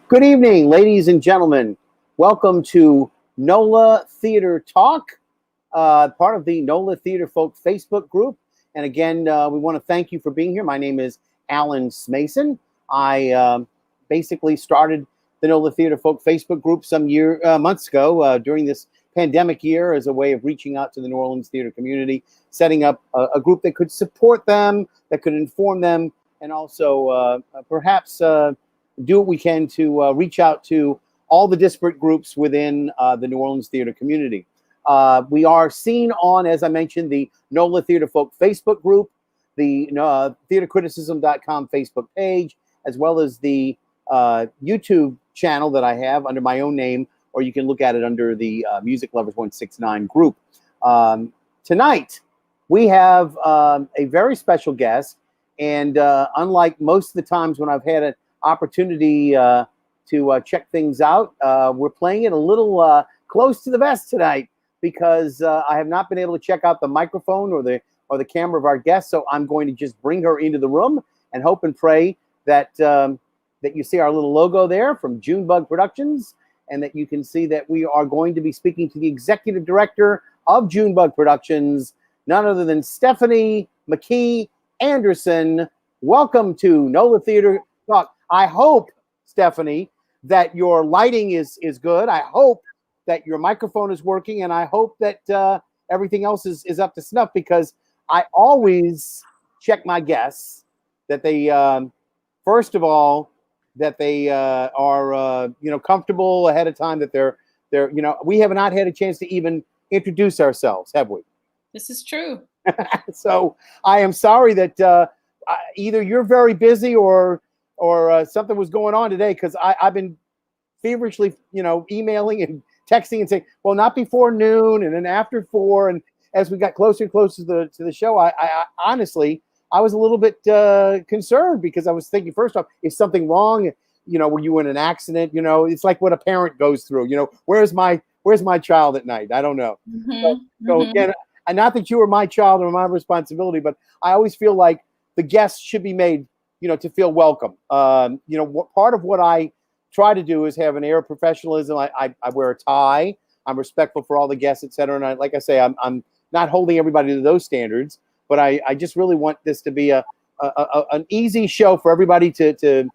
Good evening, ladies and gentlemen. Welcome to NOLA Theater Talk, part of the NOLA Theater Folk Facebook group. And again, we want to thank you for being here. My name is Alan Smason. I basically started the NOLA Theater Folk Facebook group some months ago during this pandemic year as a way of reaching out to the New Orleans theater community, setting up a group that could support them, that could inform them, and also perhaps do what we can to reach out to all the disparate groups within the New Orleans theater community. We are seen on, as I mentioned, the NOLA Theater Folk Facebook group, the theatercriticism.com Facebook page, as well as the YouTube channel that I have under my own name, or you can look at it under the Music Lovers 169 group. Tonight, we have a very special guest, and unlike most of the times when I've had an opportunity to check things out, we're playing it a little close to the vest tonight because I have not been able to check out the microphone or the camera of our guest. So I'm going to just bring her into the room and hope and pray that that you see our little logo there from Junebug Productions, and that you can see that we are going to be speaking to the executive director of Junebug Productions, none other than Stephanie McKee Anderson. Welcome to NOLA Theater Talk. I hope, Stephanie, that your lighting is good. I hope that your microphone is working, and I hope that everything else is up to snuff, because I always check my guests that they, first of all, that they are comfortable ahead of time, that they're we have not had a chance to even introduce ourselves, have we? This is true. So I am sorry that either you're very busy or something was going on today, because I've been feverishly, emailing and texting and saying, well, not before noon and then after 4. And as we got closer and closer to the show, I honestly, I was a little bit concerned, because I was thinking, first off, is something wrong? Were you in an accident? It's like what a parent goes through. Where's my child at night? I don't know. So again, and not that you were my child or my responsibility, but I always feel like the guests should be made, to feel welcome. Part of what I try to do is have an air of professionalism. I wear a tie. I'm respectful for all the guests, etc. And like I say, I'm not holding everybody to those standards, but I just really want this to be an easy show for everybody to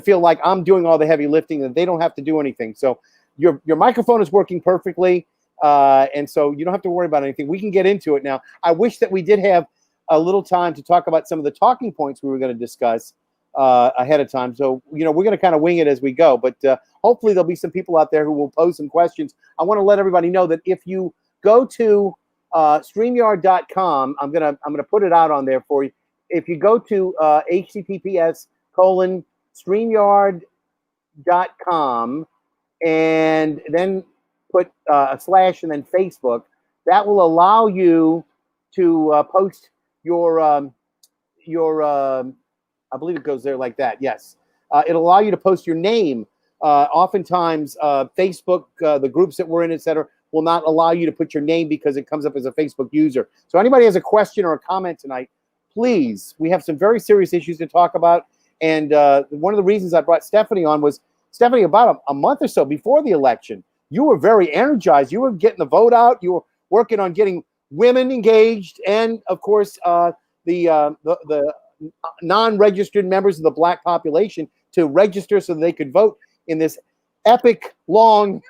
feel like I'm doing all the heavy lifting and they don't have to do anything. So your microphone is working perfectly, and so you don't have to worry about anything. We can get into it now. I wish that we did have a little time to talk about some of the talking points we were going to discuss ahead of time. So, we're going to kind of wing it as we go, but hopefully there'll be some people out there who will pose some questions. I want to let everybody know that if you go to StreamYard.com, I'm going to put it out on there for you. If you go to https://StreamYard.com and then put a slash and then Facebook, that will allow you to post your I believe it goes there like that. Yes. It'll allow you to post your name. Oftentimes, Facebook, the groups that we're in, etc., will not allow you to put your name because it comes up as a Facebook user. So anybody has a question or a comment tonight, please. We have some very serious issues to talk about. And one of the reasons I brought Stephanie on was, Stephanie, about a month or so before the election, you were very energized. You were getting the vote out. You were working on getting women engaged, and of course the non-registered members of the Black population to register so that they could vote in this epic long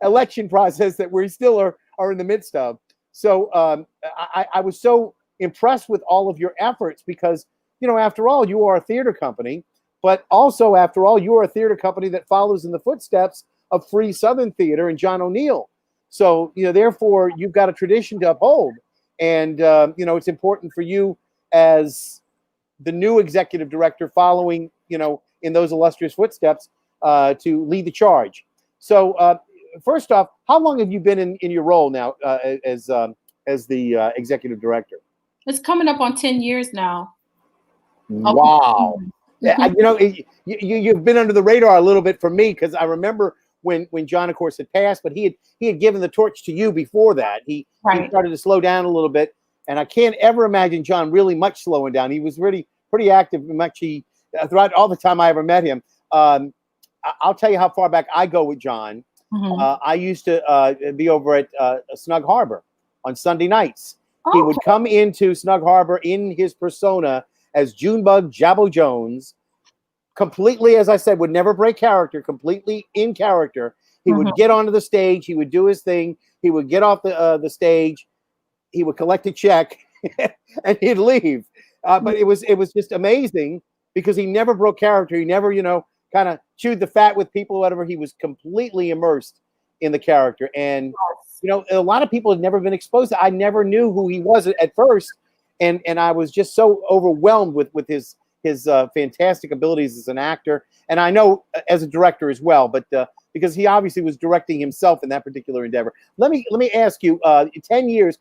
election process that we still are in the midst of. So I was so impressed with all of your efforts, because after all, you are a theater company, but also after all, you are a theater company that follows in the footsteps of Free Southern Theater and John O'Neill. So, therefore, you've got a tradition to uphold. And, it's important for you as the new executive director following, in those illustrious footsteps to lead the charge. So, first off, how long have you been in your role now as the executive director? It's coming up on 10 years now. Wow. You've been under the radar a little bit for me, because I remember when John, of course, had passed, but he had given the torch to you before that. He started to slow down a little bit, and I can't ever imagine John really much slowing down. He was really pretty active, throughout all the time I ever met him. I'll tell you how far back I go with John. I used to be over at Snug Harbor on Sunday nights. He would come into Snug Harbor in his persona as Junebug Jabbo Jones, completely, as I said, would never break character, completely in character. He would get onto the stage. He would do his thing. He would get off the stage. He would collect a check, and he'd leave. But it was just amazing because he never broke character. He never, kind of chewed the fat with people, whatever. He was completely immersed in the character. And, a lot of people had never been exposed to. I never knew who he was at first. And I was just so overwhelmed with his fantastic abilities as an actor. And I know as a director as well, but because he obviously was directing himself in that particular endeavor. Let me ask you, 10 years,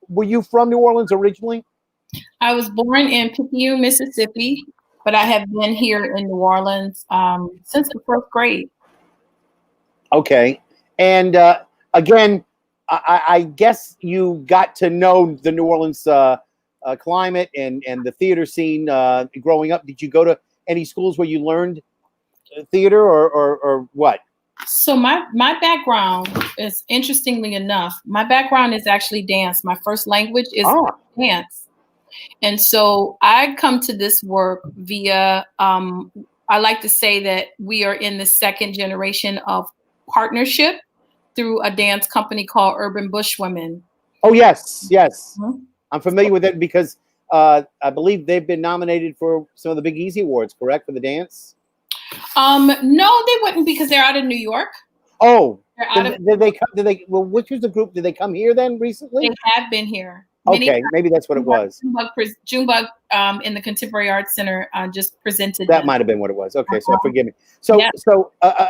were you from New Orleans originally? I was born in Picayune, Mississippi, but I have been here in New Orleans since the first grade. Okay. And again, I guess you got to know the New Orleans climate and the theater scene growing up. Did you go to any schools where you learned theater or what? So my background is, interestingly enough, my background is actually dance. My first language is dance. And so I come to this work via, I like to say that we are in the second generation of partnership through a dance company called Urban Bushwomen. Oh, yes. I'm familiar with it because I believe they've been nominated for some of the Big Easy Awards, correct, for the dance? No, they wouldn't because they're out of New York. Oh, did they come? Well, which was the group? Did they come here then recently? They have been here. Okay, maybe that's what it was. Junebug in the Contemporary Arts Center just presented. That might have been what it was. Okay, so forgive me. So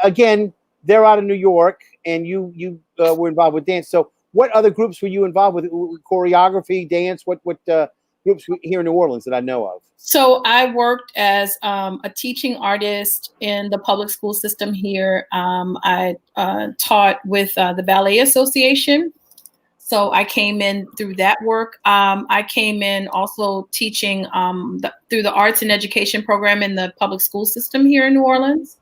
again, they're out of New York, and you were involved with dance. So what other groups were you involved with? Choreography, dance? What groups here in New Orleans that I know of? So I worked as a teaching artist in the public school system here. I taught with the Ballet Association. So I came in through that work. I came in also teaching through the arts and education program in the public school system here in New Orleans.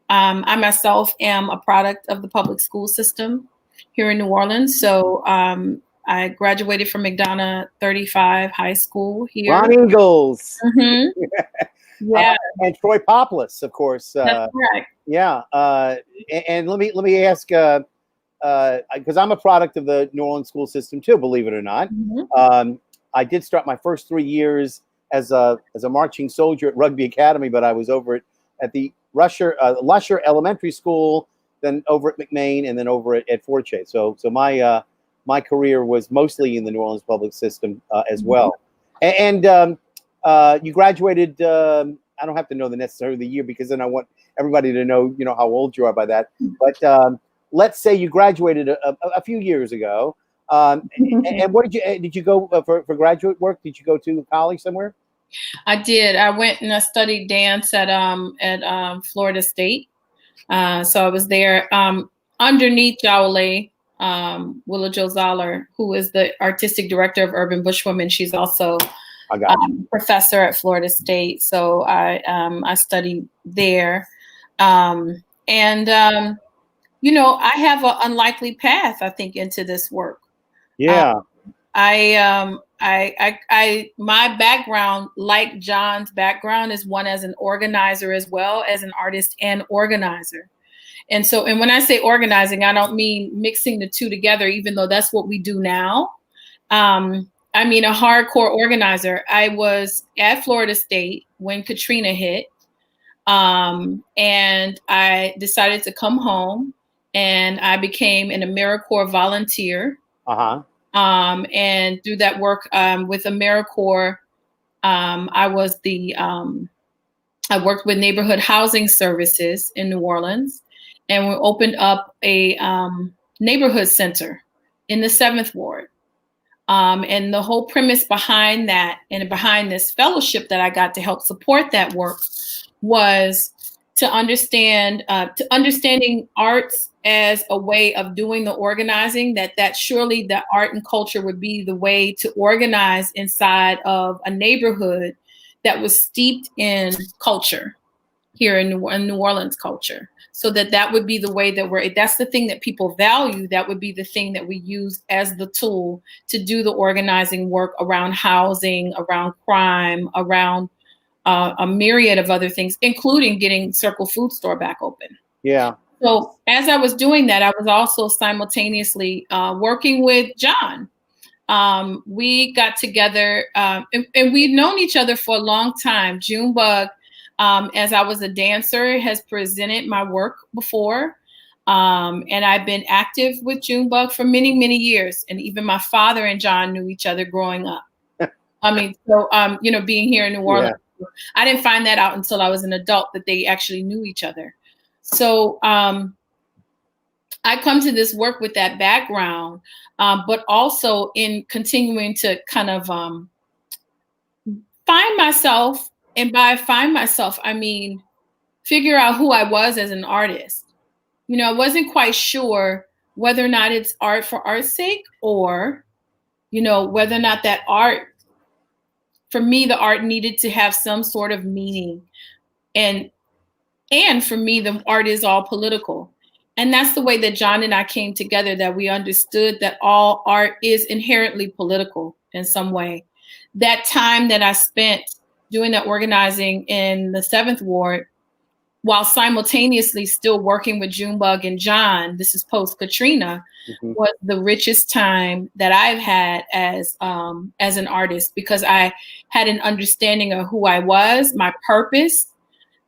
I myself am a product of the public school system here in New Orleans. So I graduated from McDonough 35 High School here. Ron Ingalls. Yeah. And Troy Poplis, of course. That's correct. Yeah. And let me ask, because I'm a product of the New Orleans school system too, believe it or not. I did start my first 3 years as a marching soldier at Rugby Academy, but I was over at the Lusher Elementary School, then over at McMain, and then over at Fort Chase. So my career was mostly in the New Orleans public system as well. And you graduated. I don't have to know necessarily the year because then I want everybody to know how old you are by that. But let's say you graduated a few years ago. And what did you go for graduate work? Did you go to college somewhere? I did. I went and I studied dance at Florida State. So I was there underneath Jowley, Willa Jo Zoller, who is the artistic director of Urban Bushwomen. She's also professor at Florida State. So I studied there. I have an unlikely path, I think, into this work. Yeah. My background, like John's background, is one as an organizer as well as an artist and organizer. And when I say organizing, I don't mean mixing the two together, even though that's what we do now. I mean a hardcore organizer. I was at Florida State when Katrina hit, and I decided to come home, and I became an AmeriCorps volunteer. And through that work with AmeriCorps, I worked with neighborhood housing services in New Orleans, and we opened up a neighborhood center in the 7th Ward. And the whole premise behind that and behind this fellowship that I got to help support that work was to understanding arts as a way of doing the organizing, that surely the art and culture would be the way to organize inside of a neighborhood that was steeped in culture. here in New Orleans culture. So that would be the way that that's the thing that people value. That would be the thing that we use as the tool to do the organizing work around housing, around crime, around a myriad of other things, including getting Circle Food Store back open. Yeah. So as I was doing that, I was also simultaneously working with John. We got together and we'd known each other for a long time. Junebug, as I was a dancer, has presented my work before. And I've been active with Junebug for many, many years. And even my father and John knew each other growing up. I mean, so, being here in New Orleans, I didn't find that out until I was an adult that they actually knew each other. So I come to this work with that background, but also in continuing to kind of find myself. And by find myself, I mean, figure out who I was as an artist. I wasn't quite sure whether or not it's art for art's sake, or, whether or not that art, for me, the art needed to have some sort of meaning. And for me, the art is all political. And that's the way that John and I came together, that we understood that all art is inherently political in some way. That time that I spent doing that organizing in the 7th Ward, while simultaneously still working with Junebug and John, this is post-Katrina, was the richest time that I've had as an artist, because I had an understanding of who I was, my purpose,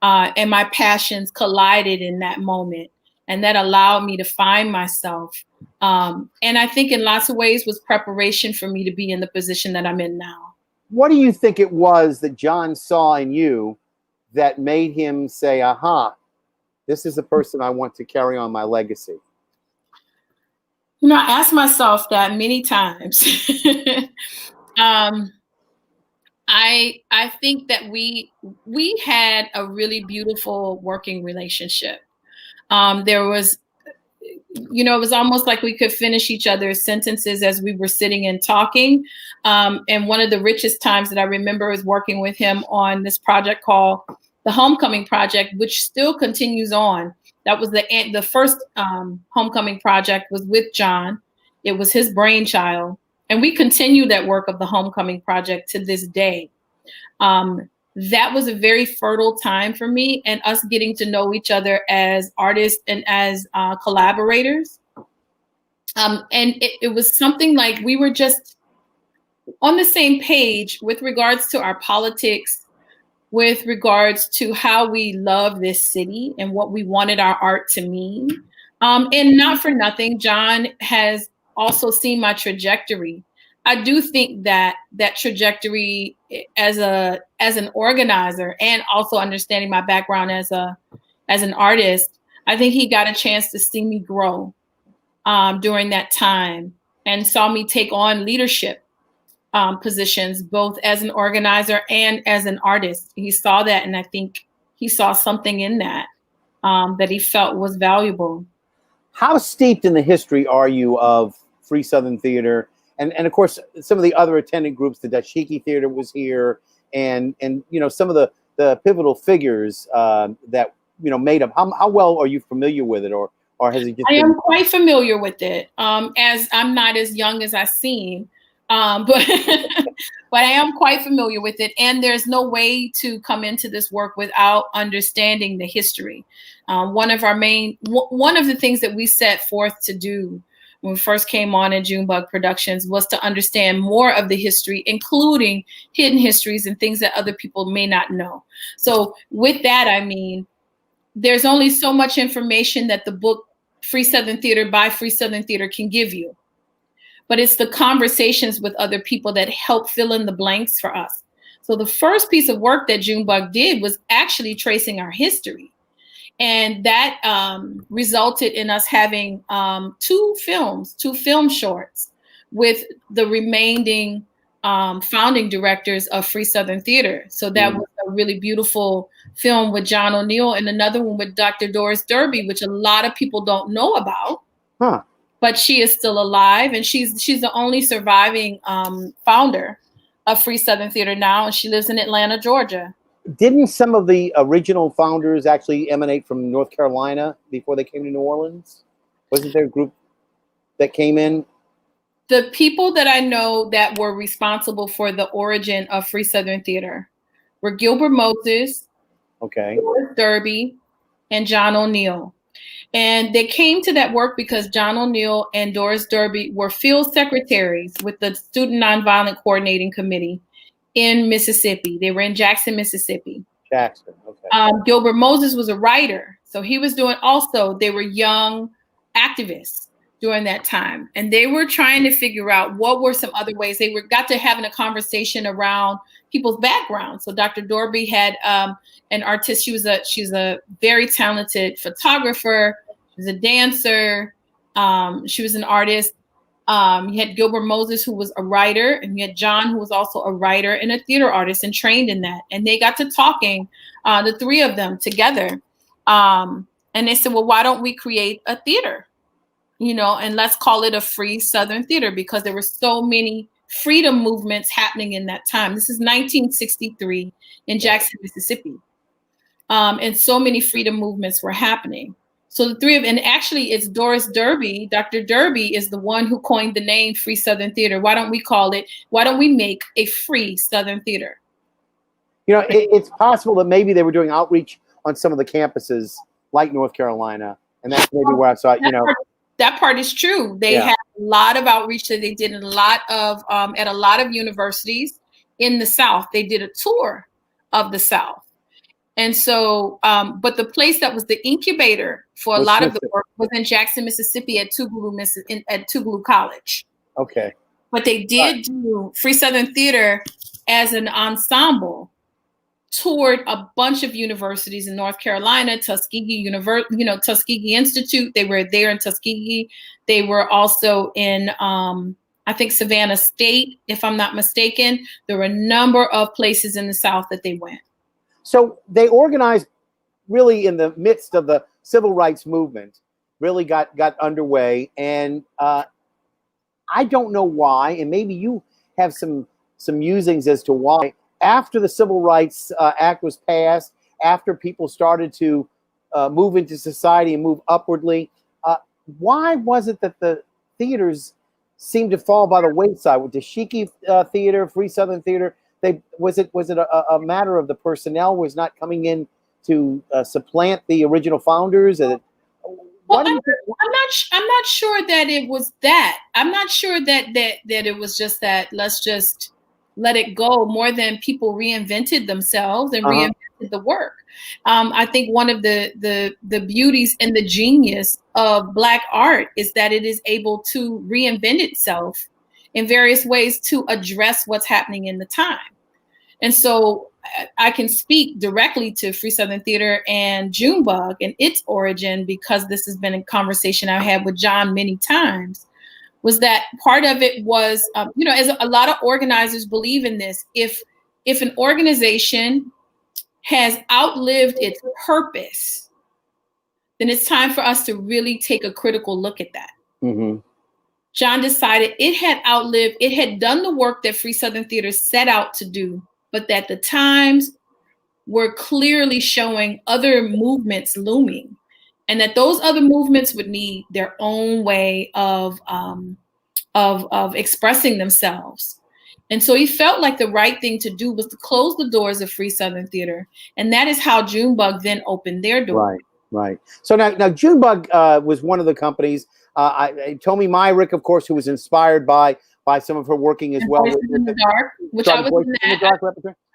and my passions collided in that moment. And that allowed me to find myself. And I think in lots of ways was preparation for me to be in the position that I'm in now. What do you think it was that John saw in you that made him say, aha, this is the person I want to carry on my legacy? I asked myself that many times. I think that we had a really beautiful working relationship. There was, it was almost like we could finish each other's sentences as we were sitting and talking. And one of the richest times that I remember is working with him on this project called the Homecoming Project, which still continues on. That was the first Homecoming Project was with John. It was his brainchild. And we continue that work of the Homecoming Project to this day. That was a very fertile time for me, and us getting to know each other as artists and as collaborators. And it was something like we were just on the same page with regards to our politics, with regards to how we love this city and what we wanted our art to mean. And not for nothing, John has also seen my trajectory. I do think that trajectory as an organizer, and also understanding my background as an artist, I think he got a chance to see me grow during that time, and saw me take on leadership positions, both as an organizer and as an artist. He saw that, and I think he saw something in that that he felt was valuable. How steeped in the history are you of Free Southern Theater? And of course, some of the other attendant groups, the Dashiki Theater was here, and some of the pivotal figures that made up. How well are you familiar with it, or has it just? I am quite familiar with it. As I'm not as young as I seem, but I am quite familiar with it. And there's no way to come into this work without understanding the history. One of the things that we set forth to do when we first came on in Junebug Productions was to understand more of the history, including hidden histories and things that other people may not know. So with that, I mean, there's only so much information that the book Free Southern Theater by Free Southern Theater can give you. But it's the conversations with other people that help fill in the blanks for us. So the first piece of work that Junebug did was actually tracing our history. And that resulted in us having two film shorts with the remaining founding directors of Free Southern Theater. So that was a really beautiful film with John O'Neill, and another one with Dr. Doris Derby, which a lot of people don't know about. Huh. But she is still alive, and she's the only surviving founder of Free Southern Theater now, and she lives in Atlanta, Georgia. Didn't some of the original founders actually emanate from North Carolina before they came to New Orleans? Wasn't there a group that came in? The people that I know that were responsible for the origin of Free Southern Theater were Gilbert Moses, Okay, Doris Derby, and John O'Neill. And they came to that work because John O'Neill and Doris Derby were field secretaries with the Student Nonviolent Coordinating Committee in Mississippi. They were in Jackson, Mississippi. Jackson, okay. Gilbert Moses was a writer. So he was doing also, they were young activists during that time. And they were trying to figure out what were some other ways. They got to having a conversation around people's background. So Dr. Dorby had an artist. She's a very talented photographer. She was a dancer. She was an artist. You had Gilbert Moses, who was a writer, and you had John, who was also a writer and a theater artist and trained in that. And they got to talking, the three of them together. And they said, well, why don't we create a theater? And let's call it a Free Southern Theater, because there were so many freedom movements happening in that time. This is 1963 in Jackson, Mississippi. And so many freedom movements were happening. So the three of, and actually it's Doris Derby, Dr. Derby is the one who coined the name Free Southern Theater. Why don't we make a Free Southern Theater? It's possible that maybe they were doing outreach on some of the campuses like North Carolina. And that's maybe where I saw it, That part is true. They had a lot of outreach that they did in a lot of at a lot of universities in the South. They did a tour of the South. And so, but the place that was the incubator for a lot of the work was in Jackson, Mississippi at Tougaloo College. Okay. But they did do Free Southern Theater as an ensemble, toured a bunch of universities in North Carolina, Tuskegee Tuskegee Institute. They were there in Tuskegee. They were also in, I think, Savannah State, if I'm not mistaken. There were a number of places in the South that they went. So they organized really in the midst of the civil rights movement, really got underway. And I don't know why, and maybe you have some musings as to why, after the Civil Rights Act was passed, after people started to move into society and move upwardly, why was it that the theaters seemed to fall by the wayside? With the Shiki Theater, Free Southern Theater, was it a matter of the personnel was not coming in to supplant the original founders? Well, I'm not sure that it was that. I'm not sure that it was just that. Let's just let it go. More than people reinvented themselves and reinvented the work. I think one of the beauties and the genius of Black art is that it is able to reinvent itself in various ways to address what's happening in the time. And so I can speak directly to Free Southern Theater and Junebug and its origin, because this has been a conversation I've had with John many times, was that part of it was, as a lot of organizers believe in this, if an organization has outlived its purpose, then it's time for us to really take a critical look at that. Mm-hmm. John decided it had done the work that Free Southern Theater set out to do, but that the times were clearly showing other movements looming, and that those other movements would need their own way of expressing themselves. And so he felt like the right thing to do was to close the doors of Free Southern Theater. And that is how Junebug then opened their door. Right. So now Junebug was one of the companies. Tommy Myrick, of course, who was inspired by some of her working as well. Voices in the Dark, which I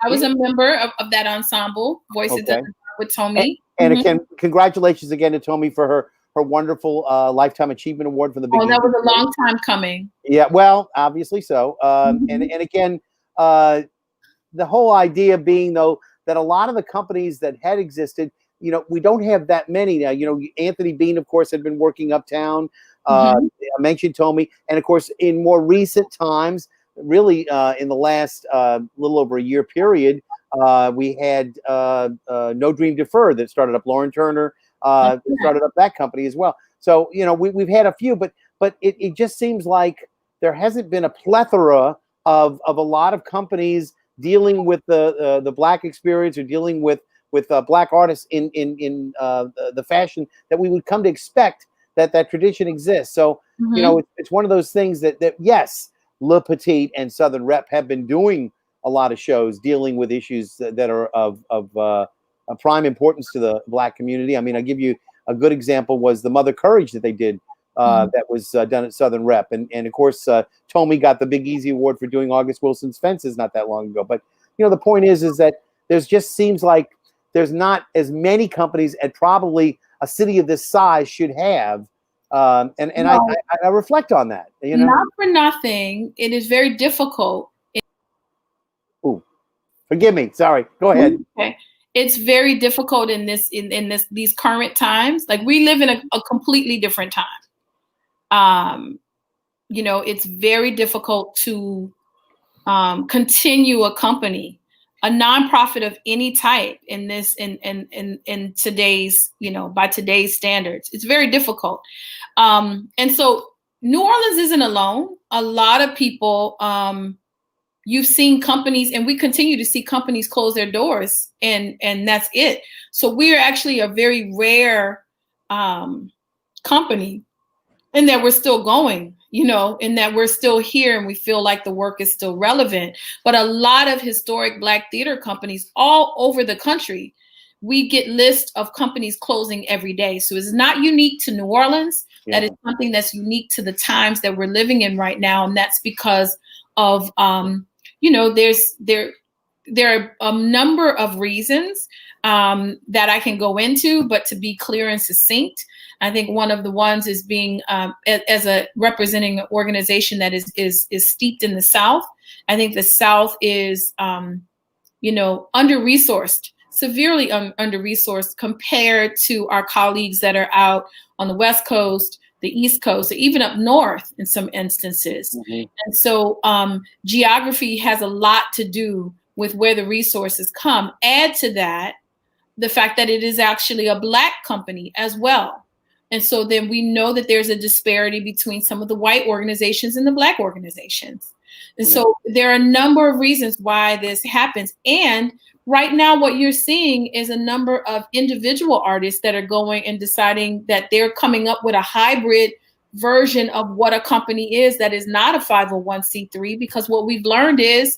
was a member of that ensemble, Voices in the Dark with Tommy. And again, congratulations again to Tommy for her wonderful Lifetime Achievement Award for the beginning. Oh, that was a long time coming. Yeah, well, obviously so. And again, the whole idea being, though, that a lot of the companies that had existed, we don't have that many now. Anthony Bean, of course, had been working uptown. I mentioned Tommy. And of course, in more recent times, really in the last little over a year period, we had No Dream Deferred that started up. Lauren Turner started up that company as well. So, we've had a few, but it just seems like there hasn't been a plethora of a lot of companies dealing with the Black experience or dealing with Black artists in the fashion that we would come to expect that tradition exists. So you know, it's one of those things that yes, Le Petit and Southern Rep have been doing a lot of shows dealing with issues that are of prime importance to the Black community. I mean, I'll give you a good example was the Mother Courage that they did that was done at Southern Rep. And of course, Tommy got the Big Easy Award for doing August Wilson's Fences not that long ago. But, you know, the point is that there's just seems like there's not as many companies and probably a city of this size should have. I reflect on that. You know, not for nothing, it is very difficult. Ooh, forgive me. Sorry. Go ahead. Okay. It's very difficult in these current times. Like we live in a completely different time. You know, it's very difficult to continue a company, a nonprofit of any type in today's, you know, by today's standards. It's very difficult. And so New Orleans isn't alone. A lot of people, you've seen companies, and we continue to see companies close their doors, and that's it. So we're actually a very rare company in that we're still going, you know, in that we're still here and we feel like the work is still relevant. But a lot of historic Black theater companies all over the country, we get lists of companies closing every day. So it's not unique to New Orleans. Yeah. That is something that's unique to the times that we're living in right now. And that's because of, you know, there are a number of reasons that I can go into, but to be clear and succinct, I think one of the ones is being as a representing an organization that is steeped in the South. I think the South is, you know, under-resourced, severely under-resourced compared to our colleagues that are out on the West Coast, the East Coast, or even up north in some instances. Mm-hmm. And so geography has a lot to do with where the resources come. Add to that the fact that it is actually a Black company as well. And so then we know that there's a disparity between some of the white organizations and the Black organizations. And so there are a number of reasons why this happens. And right now, what you're seeing is a number of individual artists that are going and deciding that they're coming up with a hybrid version of what a company is that is not a 501c3, because what we've learned is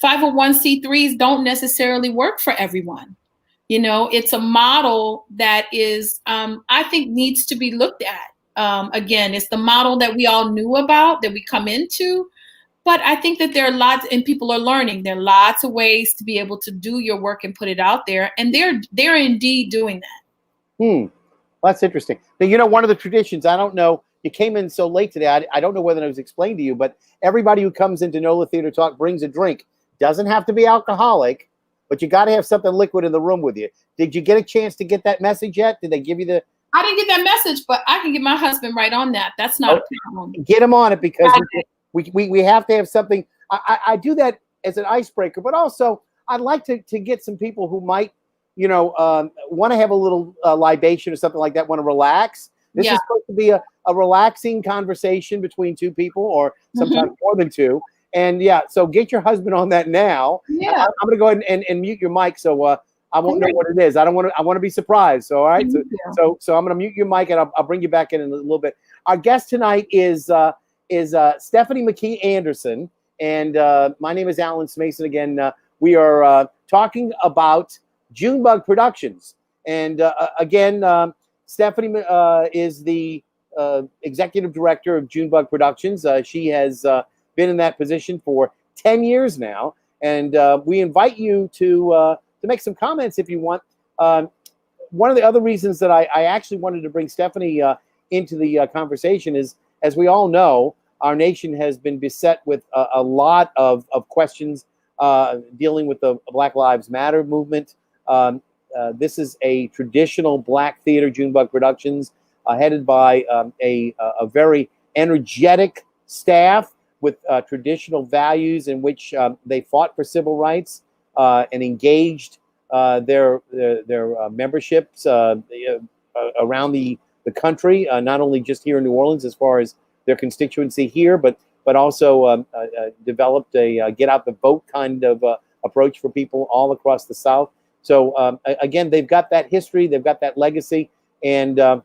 501c3s don't necessarily work for everyone. You know, it's a model that is, I think, needs to be looked at. Again, it's the model that we all knew about, that we come into. But I think that there are lots, and people are learning, there are lots of ways to be able to do your work and put it out there. And they're indeed doing that. Well, that's interesting. Now, you know, one of the traditions, I don't know, you came in so late today, I don't know whether it was explained to you, but everybody who comes into NOLA Theater Talk brings a drink. Doesn't have to be alcoholic, but you got to have something liquid in the room with you. Did you get a chance to get that message yet? Did they give you the... I didn't get that message, but I can get my husband right on that. That's not a problem. Get him on it, because we have to have something. I do that as an icebreaker, but also I'd like to get some people who might, you know, want to have a little libation or something like that, want to relax. This is supposed to be a relaxing conversation between two people, or sometimes more than two. And so get your husband on that now. Yeah. I'm going to go ahead and mute your mic, so I won't know what it is. I want to be surprised. So, all right. So I'm going to mute your mic, and I'll bring you back in a little bit. Our guest tonight is Stephanie McKee Anderson, and my name is Alan Smason. Again, we are talking about Junebug Productions, and again, Stephanie is the executive director of Junebug Productions. She has been in that position for 10 years now, and we invite you to make some comments if you want. One of the other reasons that I actually wanted to bring Stephanie into the conversation is, as we all know, our nation has been beset with a lot of questions dealing with the Black Lives Matter movement. This is a traditional Black theater, Junebug Productions, headed by a very energetic staff with traditional values in which they fought for civil rights and engaged their memberships around the country, not only just here in New Orleans as far as their constituency here, but also developed a get out the vote kind of approach for people all across the South. So again, they've got that history, they've got that legacy, and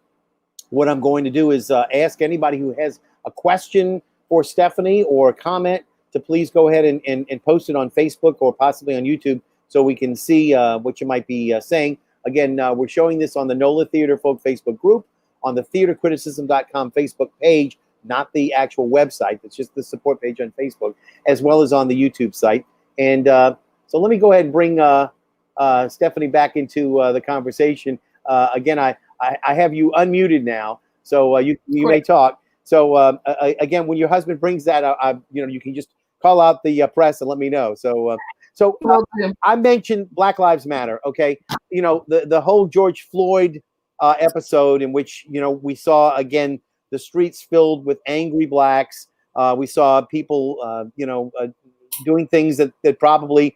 what I'm going to do is ask anybody who has a question for Stephanie or a comment to please go ahead and post it on Facebook or possibly on YouTube so we can see what you might be saying. Again, we're showing this on the NOLA Theater Folk Facebook group, on the theatercriticism.com Facebook page, not the actual website. It's just the support page on Facebook, as well as on the YouTube site. And so let me go ahead and bring Stephanie back into the conversation. Again, I have you unmuted now, so you may talk. So again, when your husband brings that, you can just call out the press and let me know. So I mentioned Black Lives Matter. Okay, the whole George Floyd episode in which we saw again the streets filled with angry blacks. We saw people doing things that probably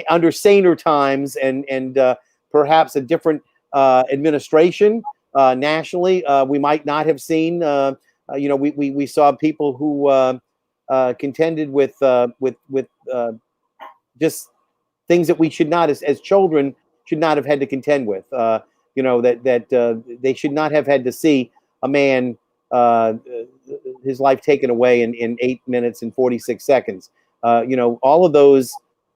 under saner times and perhaps a different administration nationally we might not have seen. We saw people who contended with just things that we should not, as children, should not have had to contend with. That they should not have had to see a man his life taken away in 8 minutes and 46 seconds. All of those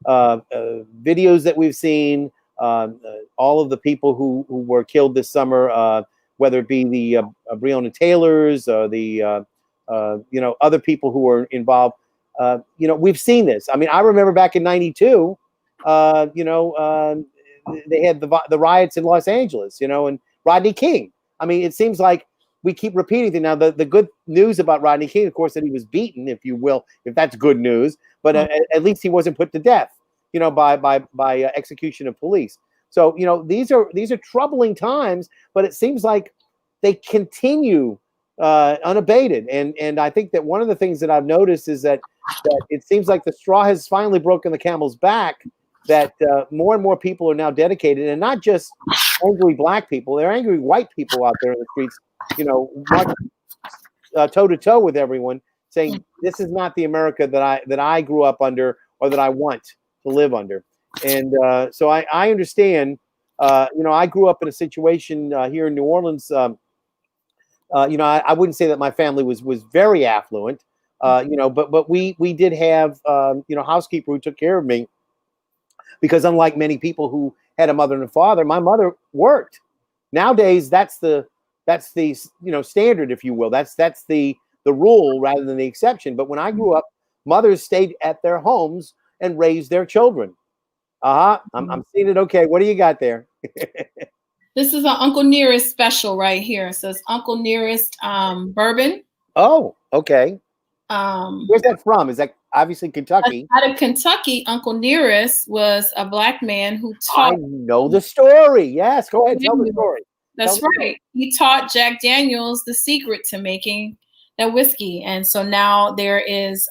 videos that we've seen, all of the people who were killed this summer, whether it be the Breonna Taylors or the other people who were involved. We've seen this. I mean, I remember back in '92, they had the riots in Los Angeles, and Rodney King. I mean, it seems like we keep repeating it. Now, the good news about Rodney King, of course, that he was beaten, if you will, if that's good news, but at least he wasn't put to death, by execution of police. So, these are troubling times, but it seems like they continue unabated. And I think that one of the things that I've noticed is that it seems like the straw has finally broken the camel's back, that more and more people are now dedicated, and not just angry black people. They're angry white people out there in the streets, marching toe to toe with everyone, saying this is not the America that I grew up under or that I want to live under. And so I understand. I grew up in a situation here in New Orleans. I wouldn't say that my family was very affluent, but we did have housekeeper who took care of me, because unlike many people who had a mother and a father, my mother worked. Nowadays, that's the standard, if you will. That's the rule rather than the exception. But when I grew up, mothers stayed at their homes and raised their children. I'm seeing it. Okay, what do you got there? This is an Uncle Nearest special right here. It says Uncle Nearest bourbon. Oh, okay. Where's that from? Is that obviously Kentucky? Out of Kentucky. Uncle Nearest was a black man who taught. I know the story. Yes, go ahead, tell the story. That's right. He taught Jack Daniels the secret to making that whiskey, and so now there is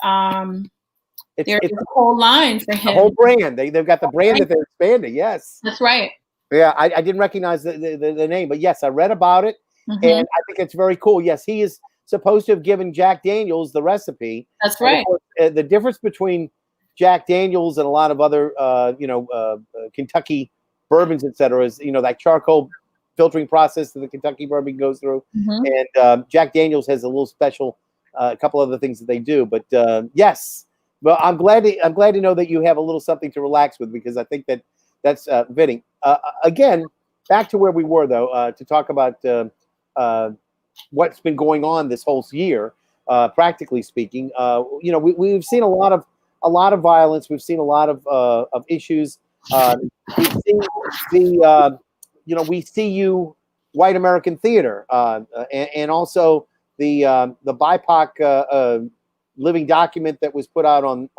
it's a whole line for him. A whole brand. They've got the brand that they're expanding. Yes, that's right. Yeah, I didn't recognize the name, but yes, I read about it, and I think it's very cool. Yes, he is supposed to have given Jack Daniels the recipe. That's right. Course, the difference between Jack Daniels and a lot of other, Kentucky bourbons, etc., is that charcoal filtering process that the Kentucky bourbon goes through, and Jack Daniels has a little special, a couple other things that they do. But yes, well, I'm glad to know that you have a little something to relax with, because I think that's fitting. Again, back to where we were though, to talk about what's been going on this whole year, practically speaking. We've seen a lot of violence. We've seen a lot of issues. We've seen we see you white American theater, and also the BIPOC living document that was put out on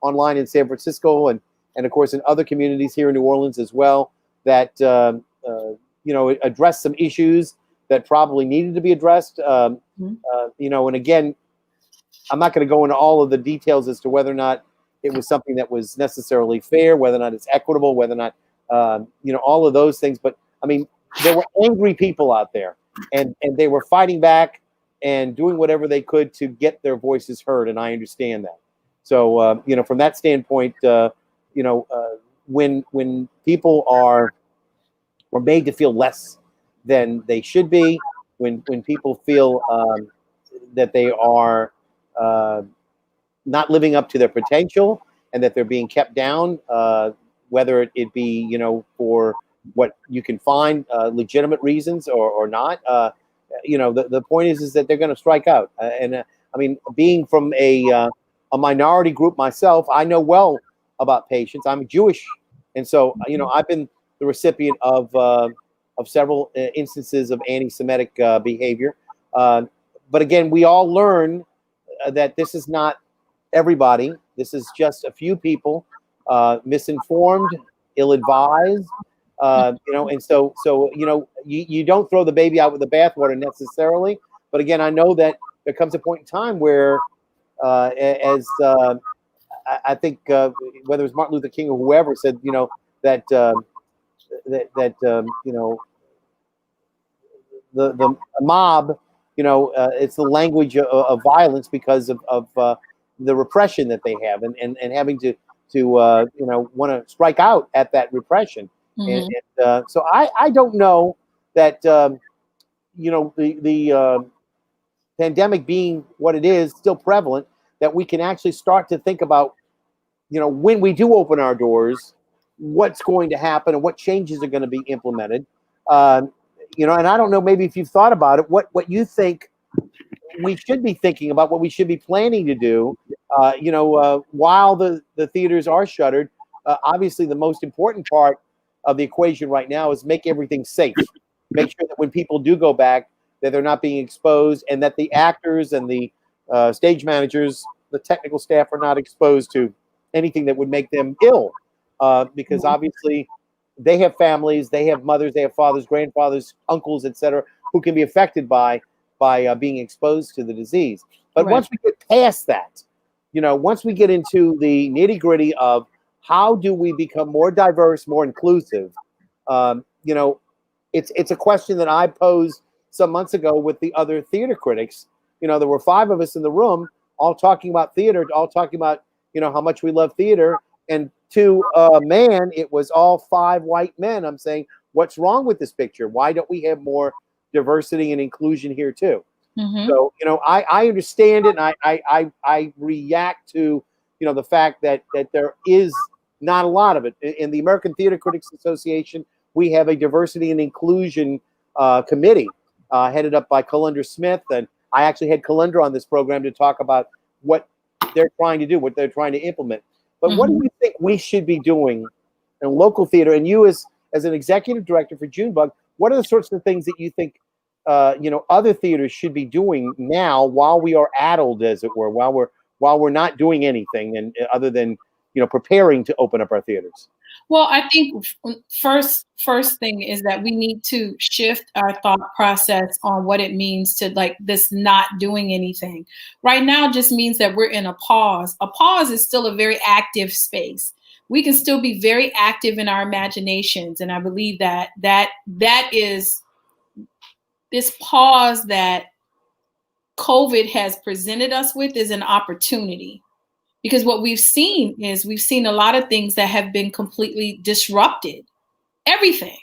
online in San Francisco, and of course in other communities here in New Orleans as well, that addressed some issues that probably needed to be addressed. And again, I'm not going to go into all of the details as to whether or not it was something that was necessarily fair, whether or not it's equitable, whether or not all of those things. But I mean, there were angry people out there, and they were fighting back and doing whatever they could to get their voices heard, and I understand that. So from that standpoint, when people are made to feel less than they should be, when people feel that they are not living up to their potential and that they're being kept down, whether it be for what you can find legitimate reasons or not. The point is that they're going to strike out. I mean, being from a minority group myself, I know well about patience. I'm Jewish, and so I've been the recipient of several instances of anti-Semitic behavior. But again, we all learn that this is not everybody. This is just a few people, misinformed, ill-advised, and so you don't throw the baby out with the bathwater necessarily. But again, I know that there comes a point in time where, as I think whether it was Martin Luther King or whoever said, that the mob, it's the language of violence because of the repression that they have, and having to want to strike out at that repression. Mm-hmm. And so I don't know that the pandemic being what it is, still prevalent, that we can actually start to think about, when we do open our doors, what's going to happen and what changes are going to be implemented. And I don't know, maybe if you've thought about it, what you think we should be thinking about, what we should be planning to do, while the theaters are shuttered. Obviously, the most important part of the equation right now is make everything safe. Make sure that when people do go back, that they're not being exposed, and that the actors and the stage managers, the technical staff, are not exposed to anything that would make them ill. Because obviously they have families, they have mothers, they have fathers, grandfathers, uncles, etc., who can be affected by being exposed to the disease. But once we get past that, once we get into the nitty-gritty of how do we become more diverse, more inclusive, it's a question that I posed some months ago with the other theater critics. There were 5 of us in the room, all talking about theater, all talking about how much we love theater. And to a man, it was all 5 white men. I'm saying, what's wrong with this picture? Why don't we have more diversity and inclusion here too? Mm-hmm. So I understand it, and I react to the fact that there is not a lot of it. In the American Theater Critics Association, we have a diversity and inclusion committee headed up by Kalendra Smith, and I actually had Kalendra on this program to talk about what they're trying to do, what they're trying to implement. But what do you think we should be doing in local theater? And you, as an executive director for Junebug, what are the sorts of things that you think other theaters should be doing now, while we are addled, as it were, while we're not doing anything, and other than preparing to open up our theaters? Well, I think first thing is that we need to shift our thought process on what it means to, like, this not doing anything. Right now just means that we're in a pause. A pause is still a very active space. We can still be very active in our imaginations. And I believe that is this pause that COVID has presented us with is an opportunity. Because what we've seen a lot of things that have been completely disrupted. Everything.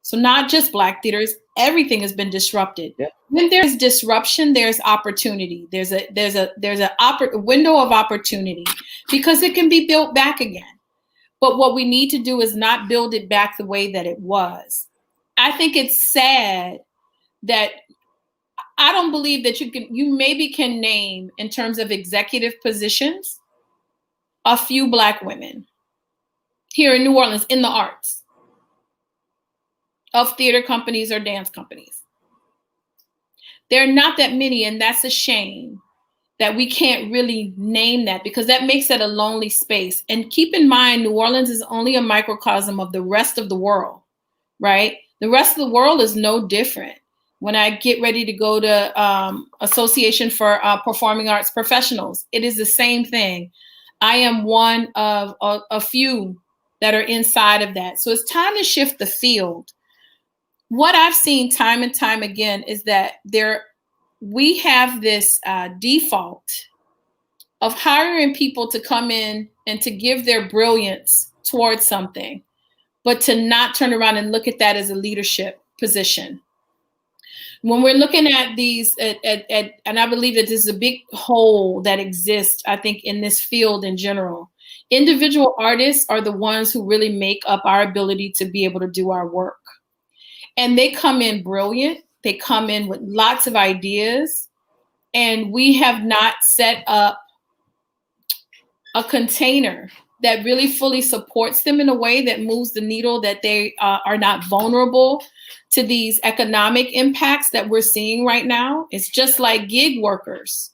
So not just Black theaters, everything has been disrupted. Yeah. When there's disruption, there's opportunity. There's a window of opportunity, because it can be built back again. But what we need to do is not build it back the way that it was. I think it's sad that I don't believe that you maybe can name, in terms of executive positions, a few Black women here in New Orleans in the arts, of theater companies or dance companies. There are not that many, and that's a shame that we can't really name that, because that makes it a lonely space. And keep in mind, New Orleans is only a microcosm of the rest of the world, right? The rest of the world is no different. When I get ready to go to Association for Performing Arts Professionals, it is the same thing. I am one of a few that are inside of that. So it's time to shift the field. What I've seen time and time again is that we have this default of hiring people to come in and to give their brilliance towards something, but to not turn around and look at that as a leadership position. When we're looking at these, and I believe that this is a big hole that exists, I think, in this field in general. Individual artists are the ones who really make up our ability to be able to do our work. And they come in brilliant. They come in with lots of ideas. And we have not set up a container that really fully supports them in a way that moves the needle, that they are not vulnerable to these economic impacts that we're seeing right now. It's just like gig workers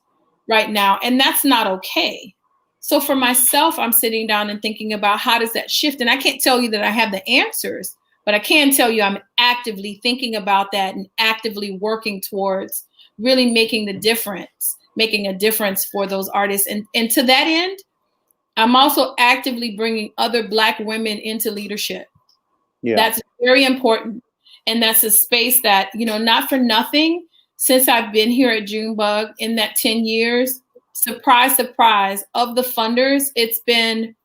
right now, and that's not okay. So for myself, I'm sitting down and thinking about how does that shift? And I can't tell you that I have the answers, but I can tell you I'm actively thinking about that and actively working towards really making a difference for those artists. And to that end, I'm also actively bringing other Black women into leadership. Yeah. That's very important. And that's a space that, not for nothing, since I've been here at Junebug in that 10 years, surprise, surprise, of the funders, it's been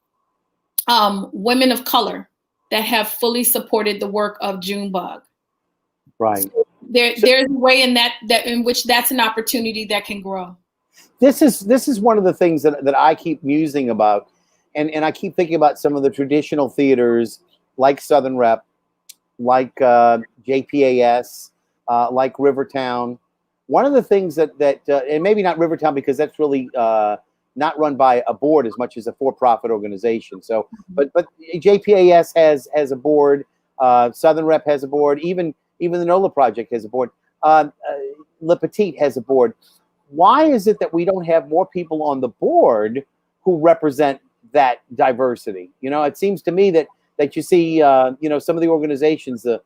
women of color that have fully supported the work of Junebug. Right. So there's a way in that in which that's an opportunity that can grow. This is one of the things that I keep musing about, and I keep thinking about some of the traditional theaters like Southern Rep, like JPAS, like Rivertown. One of the things that and maybe not Rivertown because that's really not run by a board as much as a for-profit organization. So, but JPAS has a board. Southern Rep has a board. Even the NOLA project has a board. Le Petit has a board. Why is it that we don't have more people on the board who represent that diversity? It seems to me that you see, some of the organizations, the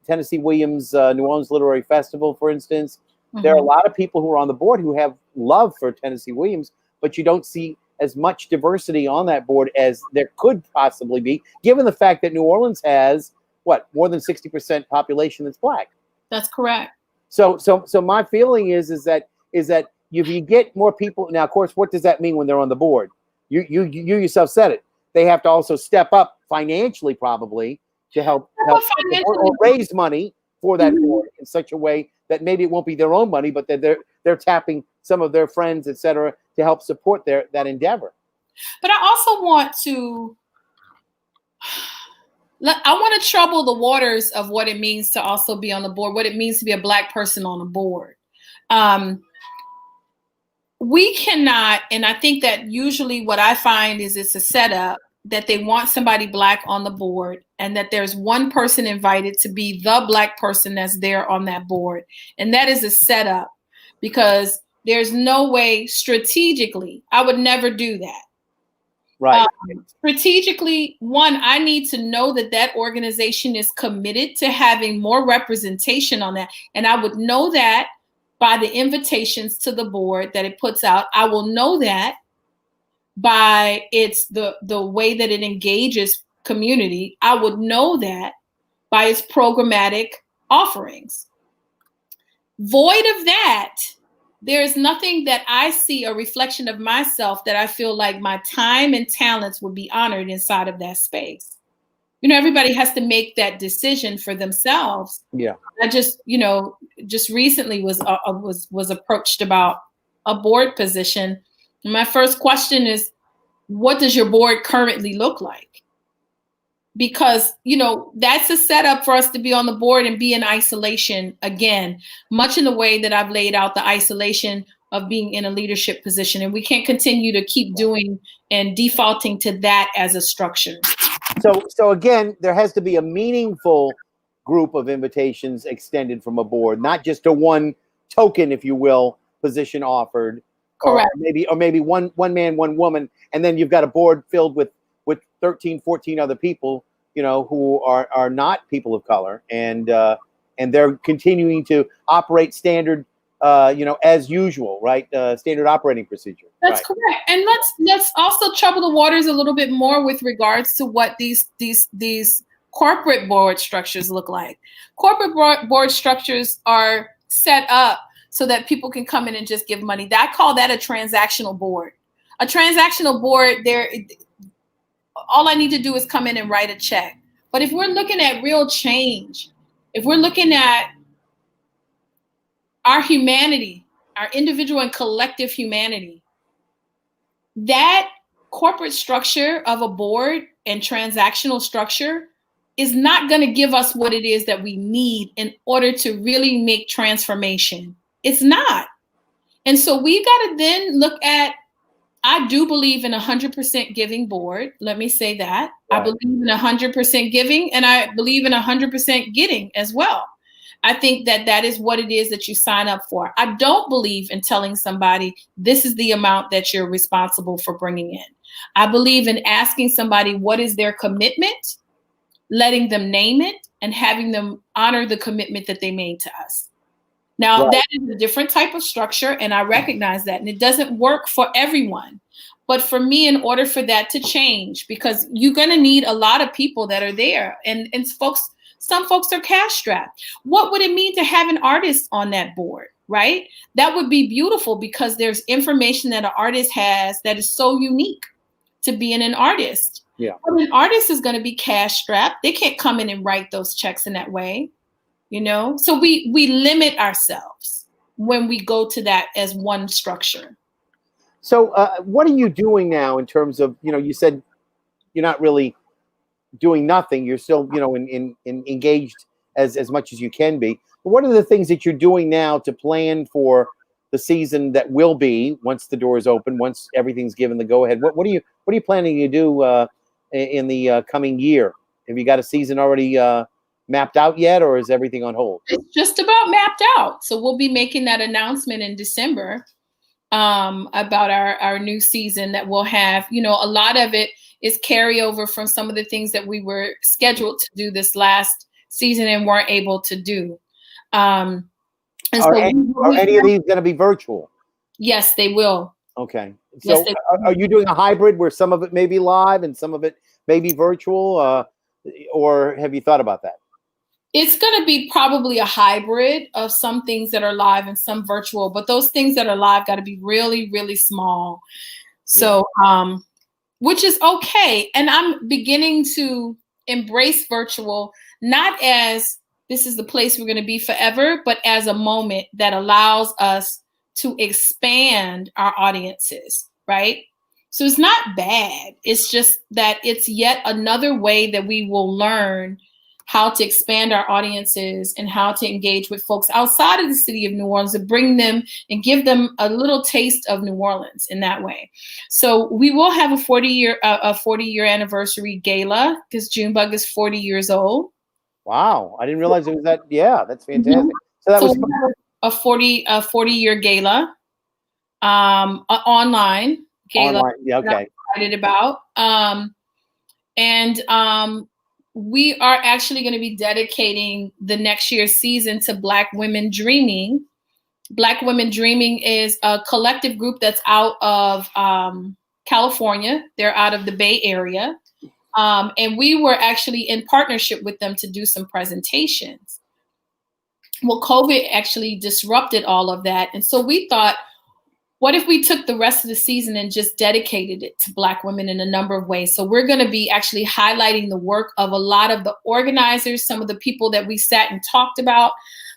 Tennessee Williams New Orleans Literary Festival, for instance, there are a lot of people who are on the board who have love for Tennessee Williams, but you don't see as much diversity on that board as there could possibly be, given the fact that New Orleans has, more than 60% population that's Black. That's correct. So my feeling is that if you get more people, now of course, what does that mean when they're on the board? You yourself said it. They have to also step up financially, probably, to help or raise money for that board in such a way that maybe it won't be their own money, but that they're tapping some of their friends, et cetera, to help support that endeavor. But I also want to trouble the waters of what it means to also be on the board, what it means to be a Black person on the board. We cannot, and I think that usually what I find is it's a setup that they want somebody Black on the board and that there's one person invited to be the Black person that's there on that board. And that is a setup because there's no way strategically, I would never do that. Right. Strategically, one, I need to know that organization is committed to having more representation on that. And I would know that by the invitations to the board that it puts out. I will know that by the way that it engages community. I would know that by its programmatic offerings. Void of that, there's nothing that I see a reflection of myself that I feel like my time and talents would be honored inside of that space. Everybody has to make that decision for themselves. Yeah. I just recently was approached about a board position. And my first question is, what does your board currently look like? Because, that's a setup for us to be on the board and be in isolation again, much in the way that I've laid out the isolation of being in a leadership position. And we can't continue to keep doing and defaulting to that as a structure. So again, there has to be a meaningful group of invitations extended from a board, not just a one token, if you will, position offered. Correct. Or maybe one man, one woman, and then you've got a board filled with 13, 14 other people, who are not people of color, and they're continuing to operate standard, as usual, right? Standard operating procedure. That's right. Correct. And let's also trouble the waters a little bit more with regards to what these corporate board structures look like. Corporate board structures are set up so that people can come in and just give money. I call that a transactional board. A transactional board, all I need to do is come in and write a check. But if we're looking at real change, if we're looking at our humanity, our individual and collective humanity, that corporate structure of a board and transactional structure is not going to give us what it is that we need in order to really make transformation. It's not. And so we got to then look at, I do believe in 100% giving board. Let me say that. Right. I believe in 100% giving, and I believe in 100% getting as well. I think that that is what it is that you sign up for. I don't believe in telling somebody this is the amount that you're responsible for bringing in. I believe in asking somebody what is their commitment, letting them name it, and having them honor the commitment that they made to us. Now, right. That is a different type of structure, and I recognize that, and it doesn't work for everyone. But for me, in order for that to change, because you're going to need a lot of people that are there, and some folks are cash strapped. What would it mean to have an artist on that board, right? That would be beautiful, because there's information that an artist has that is so unique to being an artist. Yeah. But an artist is going to be cash strapped. They can't come in and write those checks in that way. You know, so we limit ourselves when we go to that as one structure. So what are you doing now in terms of, you said you're not really doing nothing. You're still, in engaged as much as you can be. But what are the things that you're doing now to plan for the season that will be once the doors open, once everything's given the go ahead? What are you planning to do in the coming year? Have you got a season already mapped out yet, or is everything on hold? It's just about mapped out. So we'll be making that announcement in December about our new season that we'll have. A lot of it is carryover from some of the things that we were scheduled to do this last season and weren't able to do. Are any of these going to be virtual? Yes, they will. Okay. So yes, are you doing a hybrid where some of it may be live and some of it may be virtual, or have you thought about that? It's going to be probably a hybrid of some things that are live and some virtual, but those things that are live got to be really, really small. So, which is okay. And I'm beginning to embrace virtual, not as this is the place we're going to be forever, but as a moment that allows us to expand our audiences, right? So it's not bad. It's just that it's yet another way that we will learn how to expand our audiences and how to engage with folks outside of the city of New Orleans, to bring them and give them a little taste of New Orleans in that way. So we will have a 40-year anniversary gala, because Junebug is 40 years old. Wow, I didn't realize it was that. Yeah, that's fantastic. Mm-hmm. So that was a 40-year gala, online gala. Online, yeah, okay. I'm excited about. We are actually going to be dedicating the next year's season to Black Women Dreaming. Black Women Dreaming is a collective group that's out of California. They're out of the Bay Area. And we were actually in partnership with them to do some presentations. Well, COVID actually disrupted all of that. And so we thought, what if we took the rest of the season and just dedicated it to Black women in a number of ways? So we're going to be actually highlighting the work of a lot of the organizers, some of the people that we sat and talked about.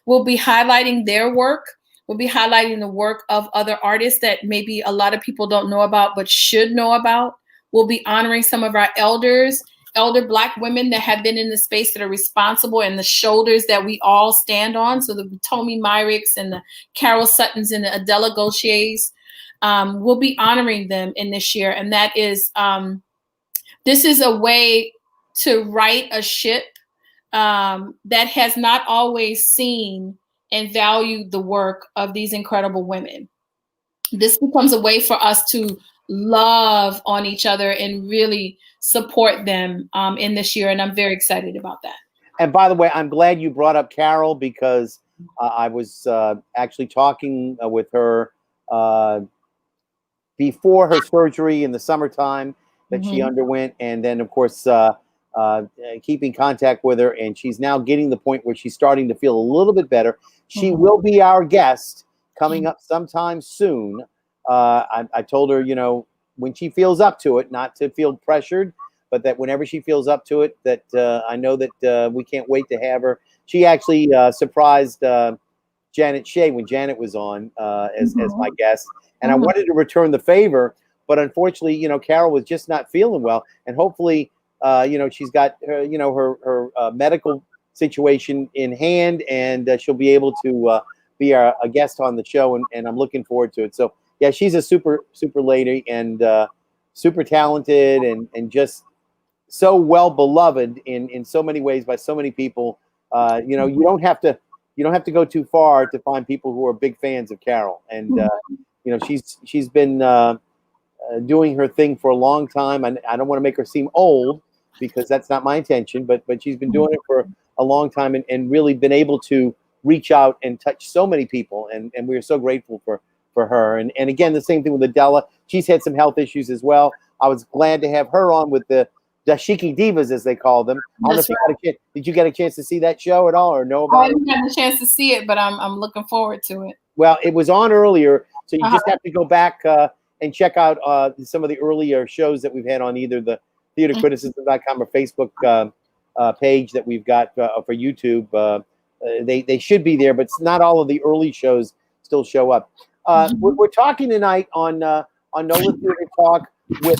We'll be highlighting their work. We'll be highlighting the work of other artists that maybe a lot of people don't know about, but should know about. We'll be honoring some of our elder Black women that have been in the space that are responsible, and the shoulders that we all stand on. So the Tomi Myricks and the Carol Suttons and the Adela Gautiers, we'll be honoring them in this year. And that is, this is a way to right a ship that has not always seen and valued the work of these incredible women. This becomes a way for us to love on each other and really support them in this year. And I'm very excited about that. And by the way, I'm glad you brought up Carol, because I was actually talking with her before her surgery in the summertime that she underwent. And then, of course, keeping contact with her. And she's now getting the point where she's starting to feel a little bit better. She will be our guest coming up sometime soon. I told her, when she feels up to it, not to feel pressured, but that whenever she feels up to it, that I know that we can't wait to have her. She actually surprised Janet Shea when Janet was on as my guest, and I wanted to return the favor, but unfortunately, Carol was just not feeling well, and hopefully, she's got her, her medical situation in hand, and she'll be able to be a guest on the show, and I'm looking forward to it. So yeah, she's a super lady, and super talented, and just so well beloved in so many ways by so many people. You don't have to go too far to find people who are big fans of Carol, and she's been doing her thing for a long time. I don't want to make her seem old, because that's not my intention, but she's been doing it for a long time, and really been able to reach out and touch so many people, and we are so grateful for her. And again, the same thing with Adela. She's had some health issues as well. I was glad to have her on with the Dashiki Divas, as they call them. I don't know if you got a chance. Did you get a chance to see that show at all, or know about it? I didn't have a chance to see it, but I'm looking forward to it. Well, it was on earlier, so you just have to go back and check out some of the earlier shows that we've had on either the theatercriticism.com or Facebook page that we've got for YouTube. They should be there, but not all of the early shows still show up. We're talking tonight on NOLA Theater Talk with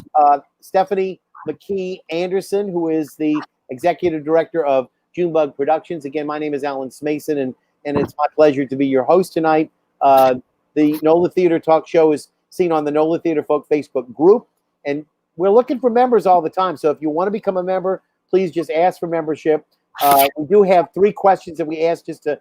Stephanie McKee Anderson, who is the executive director of Junebug Productions. Again, my name is Alan Smason, and it's my pleasure to be your host tonight. The NOLA Theater Talk show is seen on the NOLA Theater Folk Facebook group, and we're looking for members all the time. So if you want to become a member, please just ask for membership. We do have 3 questions that we ask just to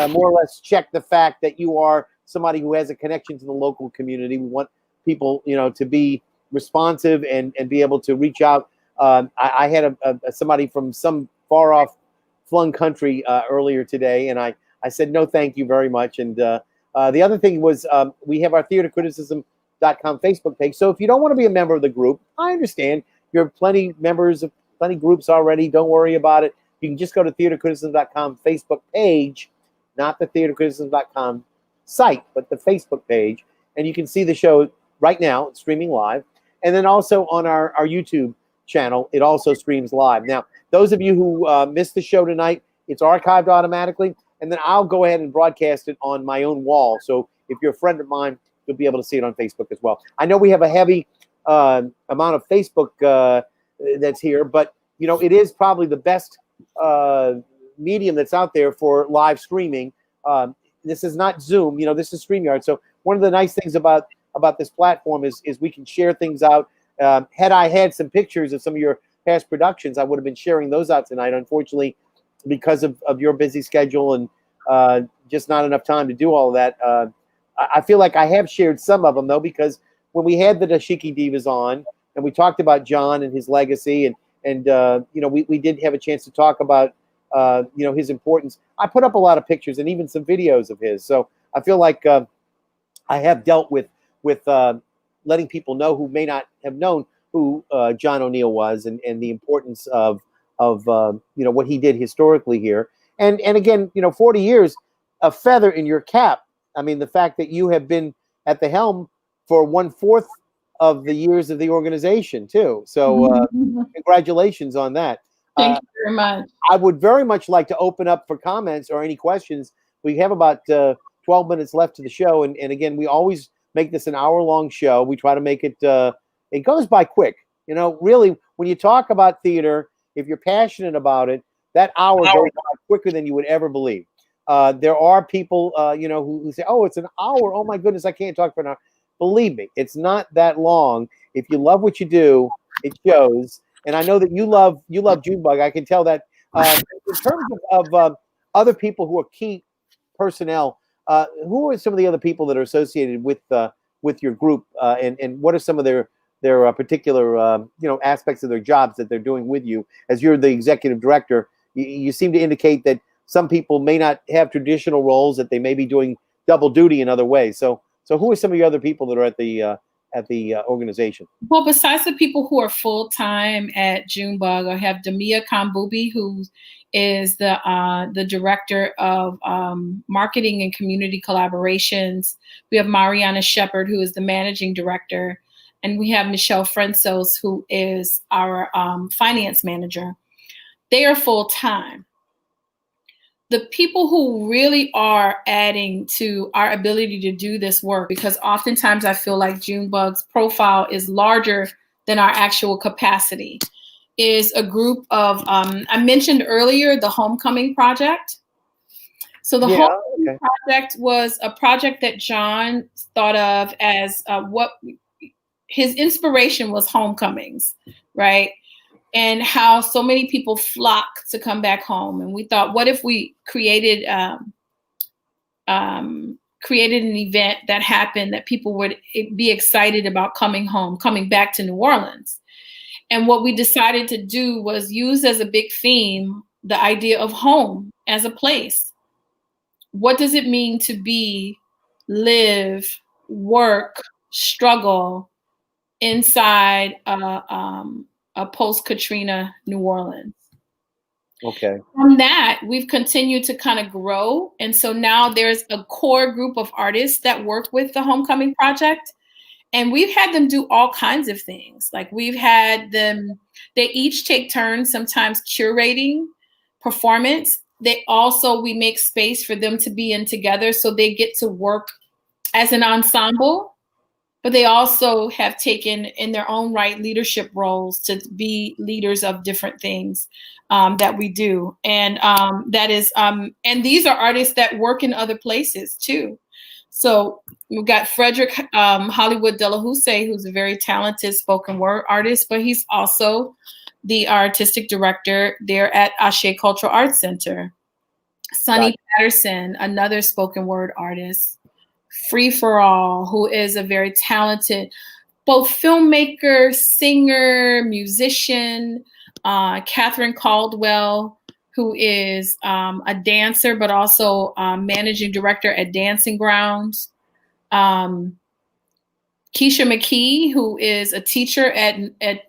more or less check the fact that you are somebody who has a connection to the local community. We want people, to be responsive and be able to reach out. I had somebody from some far off flung country earlier today, and I said no thank you very much. And the other thing was we have our theatercriticism.com Facebook page. So if you don't want to be a member of the group, I understand. You're plenty members of plenty groups already. Don't worry about it. You can just go to theatercriticism.com Facebook page, not the theatercriticism.com site, but the Facebook page, and you can see the show right now. It's streaming live. And then also on our YouTube channel, it also streams live. Now, those of you who missed the show tonight, it's archived automatically, and then I'll go ahead and broadcast it on my own wall. So if you're a friend of mine, you'll be able to see it on Facebook as well. I know we have a heavy amount of Facebook that's here, but it is probably the best medium that's out there for live streaming. This is not Zoom, this is StreamYard. So one of the nice things about this platform is we can share things out. Had I had some pictures of some of your past productions, I would have been sharing those out tonight. Unfortunately, because of your busy schedule and just not enough time to do all of that, I feel like I have shared some of them, though, because when we had the Dashiki Divas on and we talked about John and his legacy, and we did have a chance to talk about his importance. I put up a lot of pictures and even some videos of his. So I feel like I have dealt with letting people know who may not have known who John O'Neill was, and the importance of what he did historically here. And again, 40 years, a feather in your cap. I mean, the fact that you have been at the helm for 1/4 of the years of the organization too. So congratulations on that. Thank you very much. I would very much like to open up for comments or any questions. We have about 12 minutes left to the show. And again, we always make this an hour-long show. We try to make it, it goes by quick. Really, when you talk about theater, if you're passionate about it, that hour goes by quicker than you would ever believe. There are people, who say, oh, it's an hour. Oh, my goodness, I can't talk for an hour. Believe me, it's not that long. If you love what you do, it shows. And I know that you love Junebug. I can tell that. In terms of other people who are key personnel, who are some of the other people that are associated with your group, and what are some of their particular aspects of their jobs that they're doing with you? As you're the executive director, you seem to indicate that some people may not have traditional roles, that they may be doing double duty in other ways. So who are some of your other people that are at the organization? Well, besides the people who are full-time at Junebug, I have Damia Kambubi, who is the director of marketing and community collaborations. We have Mariana Shepard, who is the managing director. and we have Michelle Frensos, who is our finance manager. They are full-time. The people who really are adding to our ability to do this work, because oftentimes I feel like Junebug's profile is larger than our actual capacity, is a group of, I mentioned earlier, the Homecoming Project. So the Homecoming Project was a project that John thought of as what his inspiration was homecomings, right? And how so many people flock to come back home. And we thought, what if we created created an event that happened that people would be excited about coming home, coming back to New Orleans. And what we decided to do was use as a big theme the idea of home as a place. What does it mean to be, live, work, struggle inside a post-Katrina New Orleans? Okay. From that, we've continued to kind of grow. And so now there's a core group of artists that work with the Homecoming Project. And we've had them do all kinds of things. Like we've had them, they each take turns sometimes curating performance. We make space for them to be in together so they get to work as an ensemble. But they also have taken in their own right leadership roles to be leaders of different things that we do. And and these are artists that work in other places too. So we've got Frederick Hollywood Delahousse, who's a very talented spoken word artist, but he's also the artistic director there at Ashe Cultural Arts Center. Sonny Patterson, another spoken word artist. Free for All, who is a very talented both filmmaker, singer, musician. Catherine Caldwell, who is a dancer, but also managing director at Dancing Grounds. Keisha McKee, who is a teacher at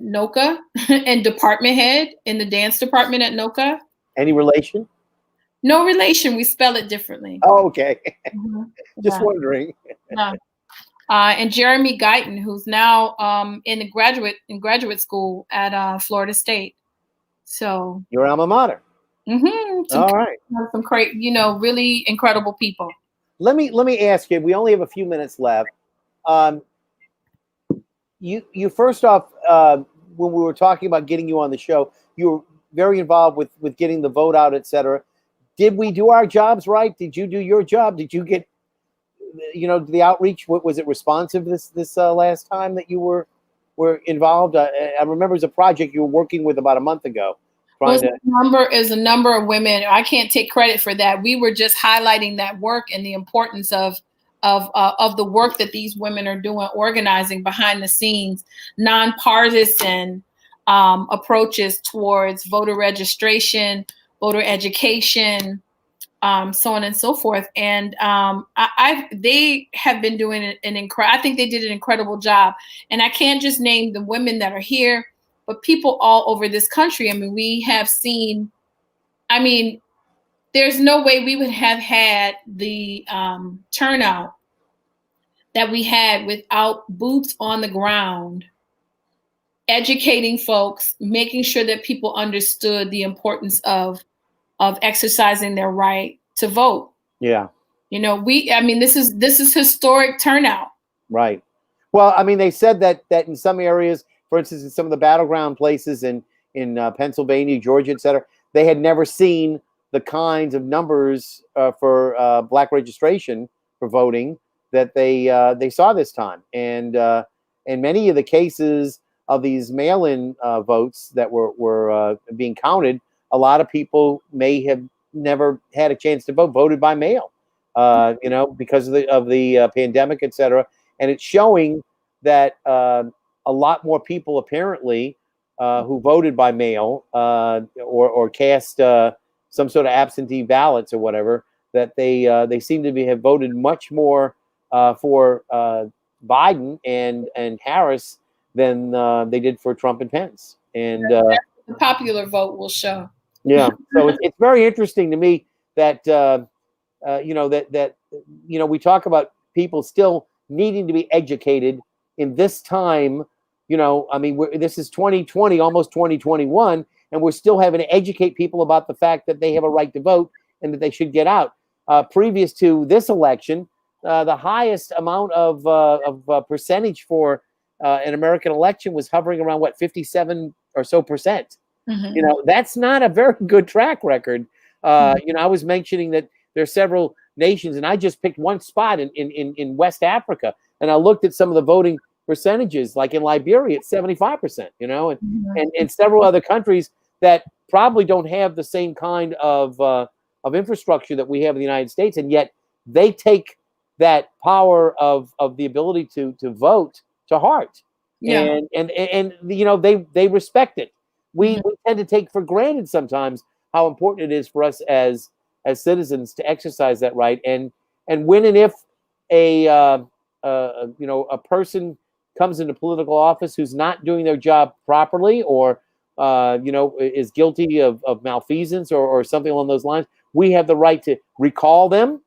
NOCA and department head in the dance department at NOCA. Any relation? No relation. We spell it differently. Oh, okay. Just wondering. Yeah. And Jeremy Guyton, who's now in graduate school at Florida State. So your alma mater. All right. Some great, really incredible people. Let me ask you. We only have a few minutes left. You first off, when we were talking about getting you on the show, you were very involved with getting the vote out, etc. Did we do our jobs right? Did you do your job? Did you get, the outreach? What was it responsive this last time that you were involved? I remember it was a project you were working with about a month ago. Is a number of women. I can't take credit for that. We were just highlighting that work and the importance of the work that these women are doing, organizing behind the scenes, nonpartisan approaches towards voter registration, voter education, so on and so forth. And they have been doing I think they did an incredible job. And I can't just name the women that are here, but people all over this country. I mean, we have seen, there's no way we would have had the turnout that we had without boots on the ground, educating folks, making sure that people understood the importance of exercising their right to vote. Yeah. This is historic turnout. Right. Well, they said that in some areas, for instance, in some of the battleground places in Pennsylvania, Georgia, et cetera, they had never seen the kinds of numbers for Black registration for voting that they saw this time. And in many of the cases of these mail-in votes that were being counted, a lot of people may have never had a chance to vote, voted by mail, because of the pandemic, et cetera. And it's showing that a lot more people apparently who voted by mail or cast some sort of absentee ballots or whatever, that they seem to have voted much more for Biden and Harris than they did for Trump and Pence. And the popular vote will show. Yeah, so it's very interesting to me that we talk about people still needing to be educated in this time, you know, I mean, this is 2020, almost 2021, and we're still having to educate people about the fact that they have a right to vote and that they should get out. Previous to this election, the highest amount of percentage for an American election was hovering around, what, 57 or so percent. Mm-hmm. You know, that's not a very good track record. You know, I was mentioning that there are several nations, and I just picked one spot in West Africa, and I looked at some of the voting percentages, like in Liberia, it's 75%, you know, and several other countries that probably don't have the same kind of infrastructure that we have in the United States, and yet they take that power of the ability to vote to heart. Yeah. And you know, they respect it. We tend to take for granted sometimes how important it is for us as citizens to exercise that right. And when and if a you know, a person comes into political office who's not doing their job properly, or you know, is guilty of malfeasance or something along those lines, we have the right to recall them.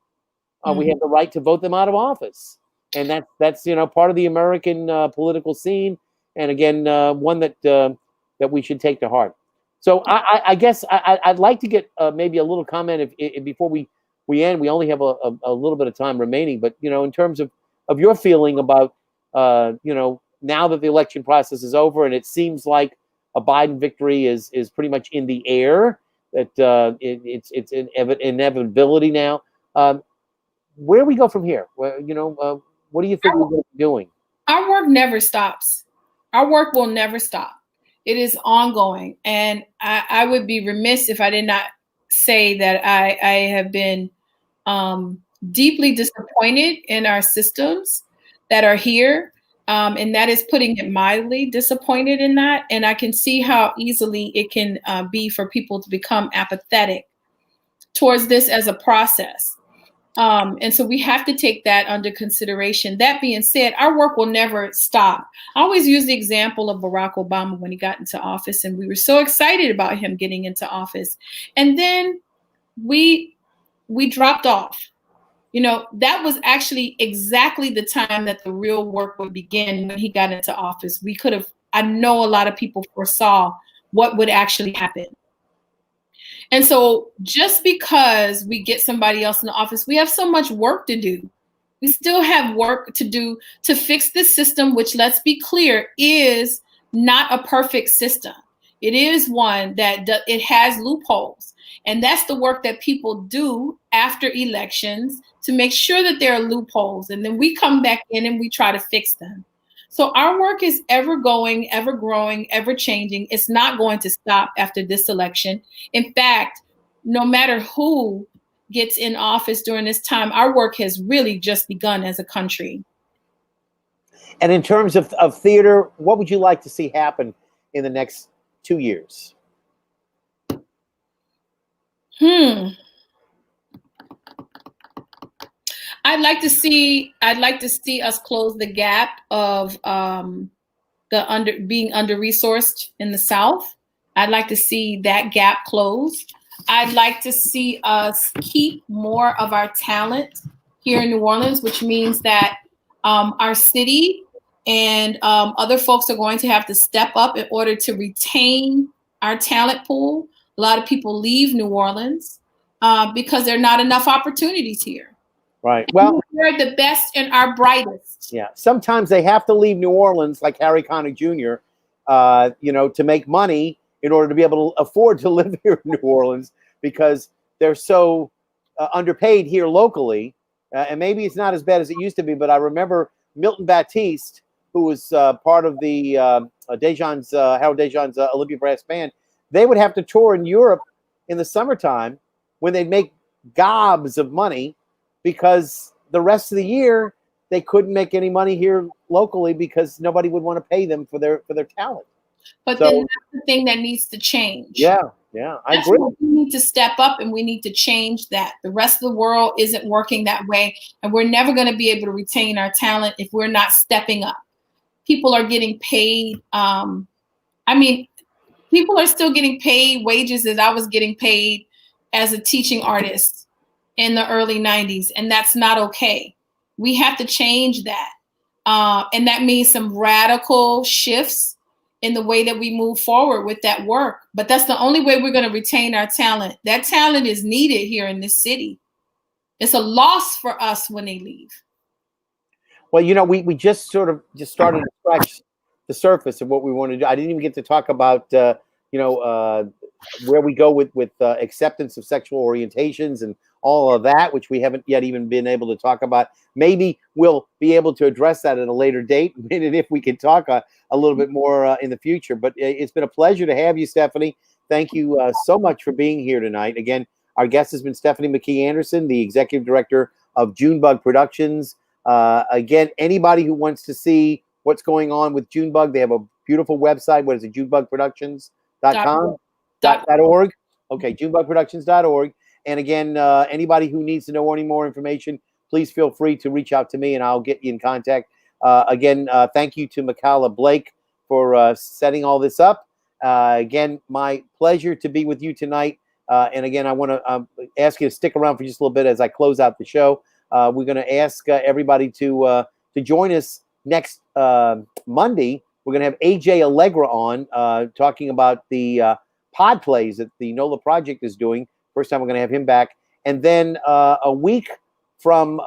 We have the right to vote them out of office, and that's you know, part of the American political scene, and again, one that we should take to heart. So I guess I'd like to get maybe a little comment if before we end. We only have a little bit of time remaining, but you know, in terms of your feeling about you know, now that the election process is over and it seems like a Biden victory is pretty much in the air, that it's an inevitability now. Where do we go from here? Well, you know, what do you think we're going to be doing? Our work never stops. Our work will never stop. It is ongoing. And I would be remiss if I did not say that I have been deeply disappointed in our systems that are here. And that is putting it mildly, disappointed in that. And I can see how easily it can be for people to become apathetic towards this as a process. And so we have to take that under consideration. That being said, our work will never stop. I always use the example of Barack Obama when he got into office, and we were so excited about him getting into office. And then we dropped off. You know, that was actually exactly the time that the real work would begin when he got into office. I know a lot of people foresaw what would actually happen. And so just because we get somebody else in the office, we have so much work to do. We still have work to do to fix this system, which, let's be clear, is not a perfect system. It is one that it has loopholes. And that's the work that people do after elections to make sure that there are loopholes. And then we come back in and we try to fix them. So our work is ever going, ever growing, ever changing. It's not going to stop after this election. In fact, no matter who gets in office during this time, our work has really just begun as a country. And in terms of theater, what would you like to see happen in the next 2 years? I'd like to see us close the gap of being under-resourced in the South. I'd like to see that gap closed. I'd like to see us keep more of our talent here in New Orleans, which means that our city and other folks are going to have to step up in order to retain our talent pool. A lot of people leave New Orleans because there are not enough opportunities here. Right. Well, we're the best and our brightest. Yeah. Sometimes they have to leave New Orleans, like Harry Connick Jr., you know, to make money in order to be able to afford to live here in New Orleans, because they're so underpaid here locally. And maybe it's not as bad as it used to be, but I remember Milton Baptiste, who was part of the Harold Dejan's Olympia Brass Band. They would have to tour in Europe in the summertime when they'd make gobs of money, because the rest of the year they couldn't make any money here locally because nobody would want to pay them for their talent. But then that's the thing that needs to change. Yeah, I agree. We need to step up and we need to change that. The rest of the world isn't working that way, and we're never going to be able to retain our talent if we're not stepping up. People are getting paid. People are still getting paid wages that I was getting paid as a teaching artist in the early 90s, and that's not okay. We have to change that. And that means some radical shifts in the way that we move forward with that work. But that's the only way we're going to retain our talent. That talent is needed here in this city. It's a loss for us when they leave. Well, we just started to scratch the surface of what we want to do. I didn't even get to talk about, where we go with acceptance of sexual orientations and all of that, which we haven't yet even been able to talk about. Maybe we'll be able to address that at a later date, and if we can talk a little bit more in the future. But it's been a pleasure to have you, Stephanie. Thank you so much for being here tonight. Again, our guest has been Stephanie McKee Anderson, the executive director of Junebug Productions. Again, anybody who wants to see what's going on with Junebug, they have a beautiful website. What is it? JunebugProductions.com? .org. Okay, JunebugProductions.org. And again, anybody who needs to know any more information, please feel free to reach out to me and I'll get you in contact. Again, thank you to Makala Blake for setting all this up. Again, my pleasure to be with you tonight. And again, I want to ask you to stick around for just a little bit as I close out the show. We're going to ask everybody to join us next Monday. We're going to have AJ Allegra on talking about the pod plays that the NOLA project is doing. First time we're going to have him back. And then a week from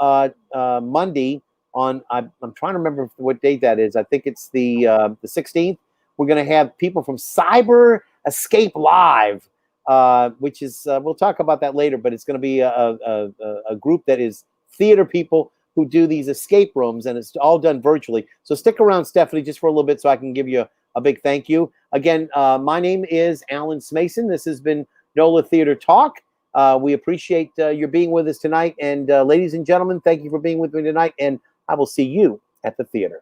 Monday on, I'm trying to remember what date that is. I think it's the 16th. We're going to have people from Cyber Escape Live, which is, we'll talk about that later, but it's going to be a group that is theater people who do these escape rooms, and it's all done virtually. So stick around, Stephanie, just for a little bit so I can give you a big thank you. Again, my name is Alan Smason. This has been NOLA Theater Talk. We appreciate your being with us tonight. And ladies and gentlemen, thank you for being with me tonight. And I will see you at the theater.